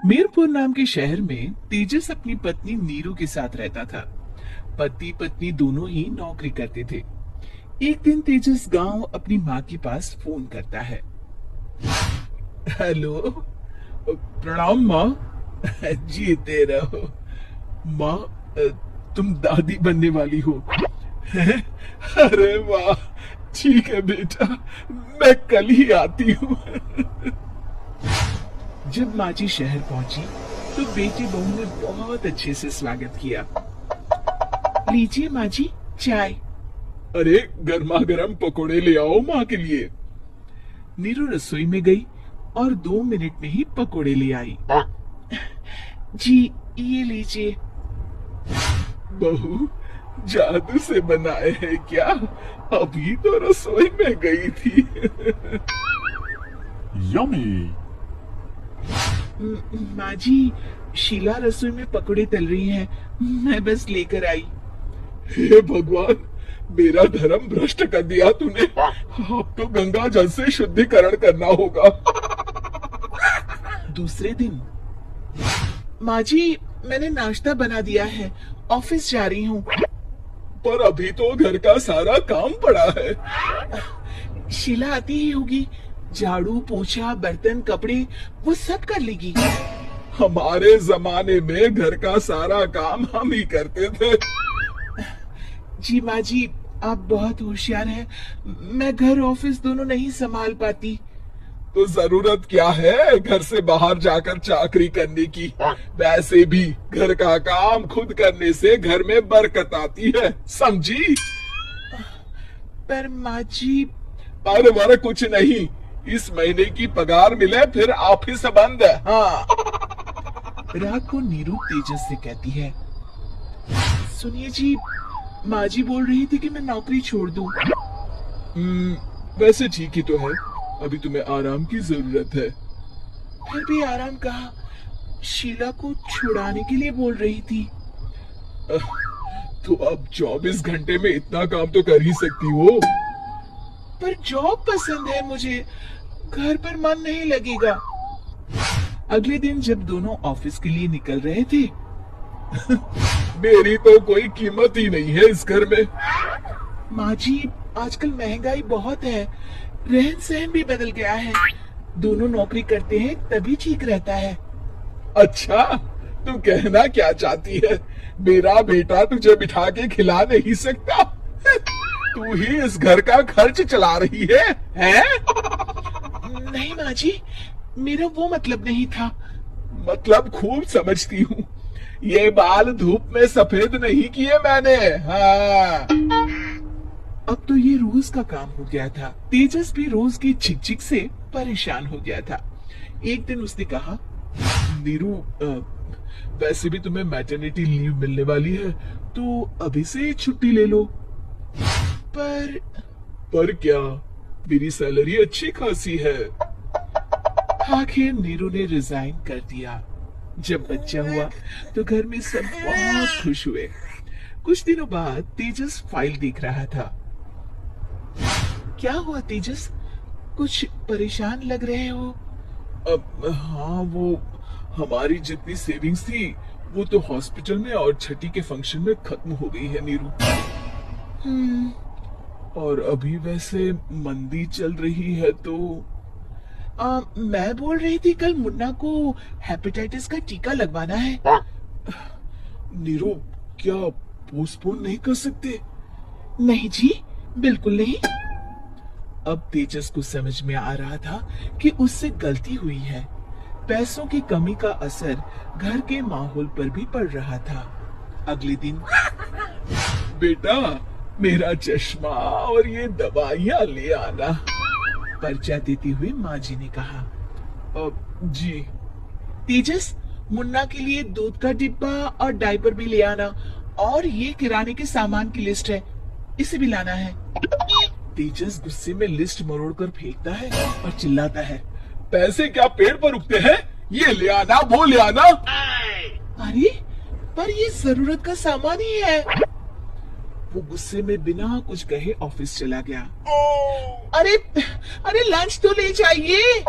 मीरपुर नाम के शहर में तेजस अपनी पत्नी नीरू के साथ रहता था। पति पत्नी दोनों ही नौकरी करते थे। एक दिन तेजस गांव अपनी माँ के पास फोन करता है। हेलो, प्रणाम माँ। जीते रहो माँ, तुम दादी बनने वाली हो। अरे वाह, ठीक है बेटा, मैं कल ही आती हूँ। जब माँ जी शहर पहुंची तो बेटी बहू ने बहुत अच्छे से स्वागत किया। लीजिए माँ जी, चाय। अरे गर्मा गर्म पकोड़े ले आओ माँ के लिए। नीरू रसोई में गई और 2 मिनट में ही पकोड़े ले आई। जी ये लीजिए। बहू जादू से बनाए हैं क्या? अभी तो रसोई में गई थी। यम्मी। माँ जी, शीला रसोई में पकोड़े तल रही हैं, मैं बस लेकर आई। हे भगवान, मेरा धर्म भ्रष्ट कर दिया तूने। अब तो गंगा जल से शुद्धिकरण करना होगा। दूसरे दिन, माँ जी मैंने नाश्ता बना दिया है, ऑफिस जा रही हूँ। पर अभी तो घर का सारा काम पड़ा है। शीला आती ही होगी, झाड़ू पोछा बर्तन कपड़े वो सब कर लेगी। हमारे जमाने में घर का सारा काम हम ही करते थे। जी माँ जी, आप बहुत होशियार हैं, मैं घर ऑफिस दोनों नहीं संभाल पाती। तो जरूरत क्या है घर से बाहर जाकर चाकरी करने की? वैसे भी घर का काम खुद करने से घर में बरकत आती है, समझी? पर माँ जी। पर वर कुछ नहीं, इस महीने की पगार मिले फिर ऑफिस बंद है। हाँ। रात को नीरू तेजस से कहती है, सुनिए जी, माँ जी बोल रही थी कि मैं नौकरी छोड़ दूं। वैसे ठीक ही तो है, अभी तुम्हें आराम की जरूरत है। फिर भी आराम कहाँ, शीला को छुड़ाने के लिए बोल रही थी। तो अब 24 घंटे में इतना काम तो कर ही सकती हो। पर जॉब पसंद है मुझे, घर पर मन नहीं लगेगा। अगले दिन जब दोनों ऑफिस के लिए निकल रहे थे, मेरी तो कोई कीमत ही नहीं है इस घर में। माँ जी, आजकल महंगाई बहुत है, रहन सहन भी बदल गया है, दोनों नौकरी करते हैं तभी ठीक रहता है। अच्छा, तुम कहना क्या चाहती है? मेरा बेटा तुझे बिठा के खिला नहीं सकता? तू ही इस घर का खर्च चला रही है, हैं? नहीं माँ जी, मेरा वो मतलब नहीं था। मतलब खूब समझती हूँ, ये बाल धूप में सफेद नहीं किए मैंने। हाँ। अब तो ये रोज का काम हो गया था। तेजस भी रोज की चिक से परेशान हो गया था। एक दिन उसने कहा, नीरू, वैसे भी तुम्हें मैटरनिटी लीव मिलने वाली है, तो अभी से छुट्टी ले लो। पर क्या, मेरी सैलरी अच्छी खासी है। आखिर नीरू ने रिजाइन कर दिया। जब बच्चा हुआ तो घर में सब बहुत खुश हुए। कुछ दिनों बाद तेजस फाइल देख रहा था। क्या हुआ तेजस, कुछ परेशान लग रहे हो? अब हाँ, वो हमारी जितनी सेविंग्स थी वो तो हॉस्पिटल में और छठी के फंक्शन में खत्म हो गई है नीरू। और अभी वैसे मंदी चल रही है तो मैं बोल रही थी कल मुन्ना को हेपेटाइटिस का टीका लगवाना है। नीरू, क्या पोस्टपोन नहीं कर सकते? नहीं जी, बिल्कुल नहीं। अब तेजस को समझ में आ रहा था कि उससे गलती हुई है। पैसों की कमी का असर घर के माहौल पर भी पड़ रहा था। अगले दिन, बेटा मेरा चश्मा और ये दवाइयाँ ले आना, पर्चा देती हुई माँ जी ने कहा। जी। तेजस, मुन्ना के लिए दूध का डिब्बा और डायपर भी ले आना, और ये किराने के सामान की लिस्ट है, इसे भी लाना है। तेजस गुस्से में लिस्ट मरोड़कर फेंकता है और चिल्लाता है, पैसे क्या पेड़ पर उगते हैं? ये ले आना, वो ले आना। अरे पर ये जरूरत का सामान ही है। वो गुस्से में बिना कुछ कहे ऑफिस चला गया। अरे अरे लंच तो ले जाइए।